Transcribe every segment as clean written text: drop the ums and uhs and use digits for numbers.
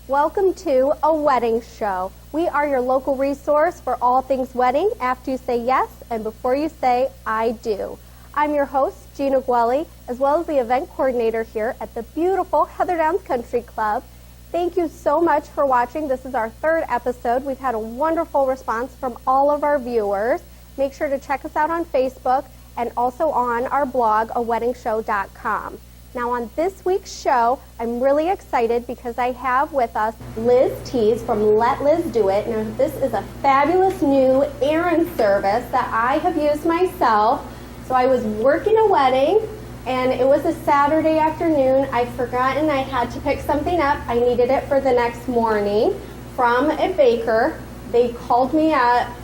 Welcome to A Wedding Show. We are your local resource for all things wedding after you say yes and before you say I do. I'm your host, Gina Guelli, as well as the event coordinator here at the beautiful Heather Downs Country Club. Thank you so much for watching. This is our third episode. We've had a wonderful response from all of our viewers. Make sure to check us out on Facebook and also on our blog, aweddingshow.com. Now on this week's show, I'm really excited because I have with us Liz Tees from Let Liz Do It. Now this is a fabulous new errand service that I have used myself. So I was working a wedding and it was a Saturday afternoon. I'd forgotten I had to pick something up. I needed it for the next morning from a baker. They called me at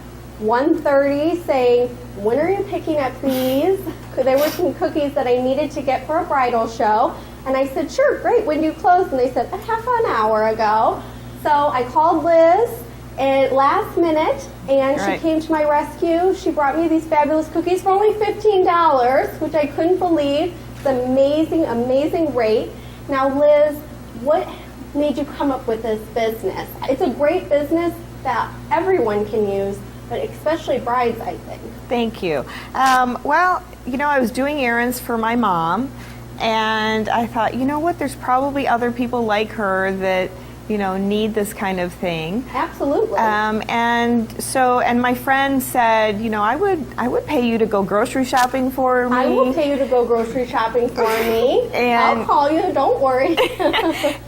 1:30 saying, when are you picking up these? There were some cookies that I needed to get for a bridal show. And I said, sure, great, when do you close? And they said, a half an hour ago. So I called Liz at last minute, and she came to my rescue. She brought me these fabulous cookies for only $15, which I couldn't believe. It's an amazing, amazing rate. Now, Liz, what made you come up with this business? It's a great business that everyone can use, but especially brides, I think. Thank you. Well, you know, I was doing errands for my mom, and I thought, you know what, there's probably other people like her that, you know, need this kind of thing. Absolutely. And my friend said, you know, I would pay you to go grocery shopping for me. I will pay you to go grocery shopping for me. And I'll call you, don't worry.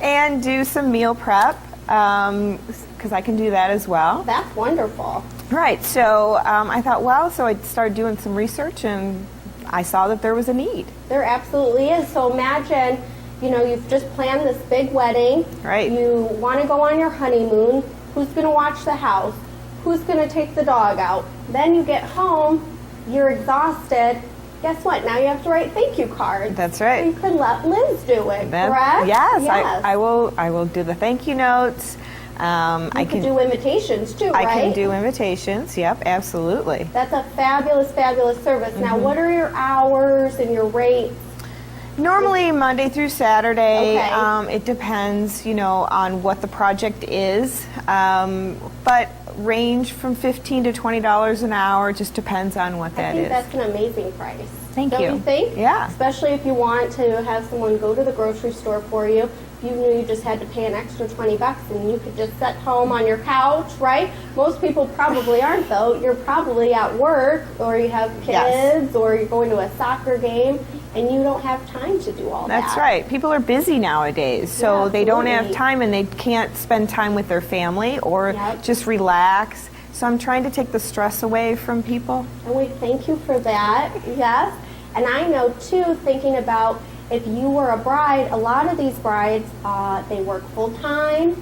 And do some meal prep, because I can do that as well. That's wonderful. Right, so I thought, well, so I started doing some research and I saw that there was a need. There absolutely is. So imagine, you know, you've just planned this big wedding. Right. You want to go on your honeymoon. Who's going to watch the house? Who's going to take the dog out? Then you get home, you're exhausted. Guess what? Now you have to write thank you cards. That's right. So you could let Liz do it, correct? Yes. I will do the thank you notes. I can do invitations too, right? I can do invitations, yep, absolutely. That's a fabulous, fabulous service. Mm-hmm. Now, what are your hours and your rates? Normally Monday through Saturday. Okay. It depends, you know, on what the project is, but range from $15 to $20 an hour. Just depends on what that is. I think that's an amazing price. Thank you. Don't you think? Yeah. Especially if you want to have someone go to the grocery store for you. You knew you just had to pay an extra $20 and you could just sit home on your couch, right? Most people probably aren't, though. You're probably at work, or you have kids, or you're going to a soccer game, and you don't have time to do all that. That's right. People are busy nowadays, so they don't have time and they can't spend time with their family or just relax. So I'm trying to take the stress away from people. And we thank you for that, yes. And I know, too, thinking about if you were a bride, a lot of these brides, they work full-time.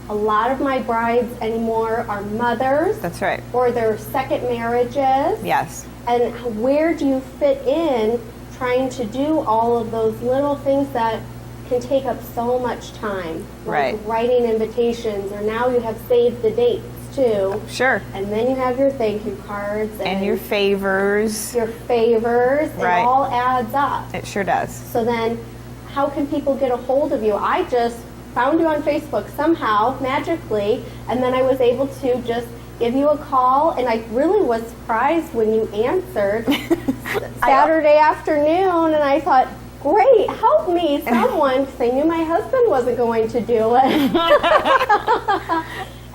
A lot of my brides anymore are mothers. That's right. Or their second marriages. Yes. And where do you fit in trying to do all of those little things that can take up so much time? Like writing invitations, or now you have saved the dates too. Sure. And then you have your thank you cards. And your favors. Your favors. It all adds up. It sure does. So then how can people get a hold of you? I just found you on Facebook somehow, magically, and then I was able to just give you a call, and I really was surprised when you answered Saturday afternoon, and I thought, great, help me, someone, because I knew my husband wasn't going to do it.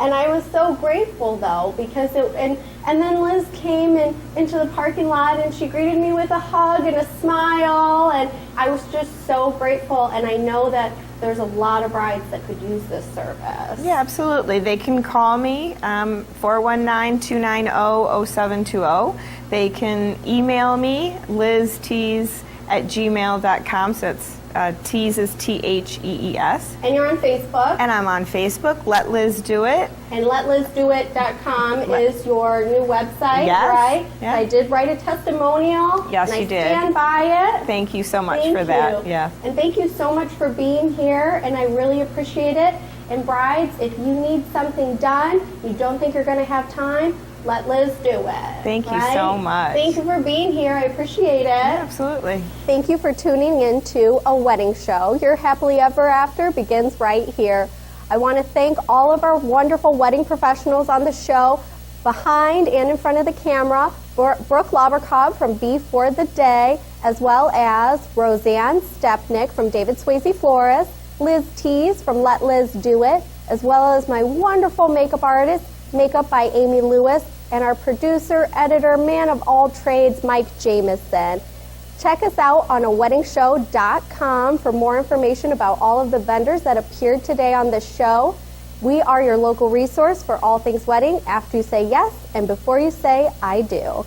And I was so grateful, though, because and then Liz came into the parking lot, and she greeted me with a hug and a smile, and I was just so grateful, and I know that there's a lot of brides that could use this service. Yeah, absolutely. They can call me, 419-290-0720. They can email me, liztees@gmail.com, so it's Tees is T-H-E-E-S. And you're on Facebook. And I'm on Facebook, Let Liz Do It. And letlizdoit.com is your new website, right? Yeah. I did write a testimonial. Yes, and you did. I stand by it. Thank you so much for that. Yeah. And thank you so much for being here, and I really appreciate it. And brides, if you need something done, you don't think you're going to have time, let Liz do it. Thank you so much. Thank you for being here. I appreciate it. Yeah, absolutely. Thank you for tuning in to A Wedding Show. Your happily ever after begins right here. I want to thank all of our wonderful wedding professionals on the show, behind and in front of the camera, Brooke Laubercobb from Be For The Day, as well as Roseanne Stepnick from David Swayze Flores, Liz Tees from Let Liz Do It, as well as my wonderful makeup artist, Makeup by Amy Lewis, and our producer, editor, man of all trades, Mike Jamison. Check us out on aweddingshow.com for more information about all of the vendors that appeared today on the show. We are your local resource for all things wedding after you say yes and before you say I do.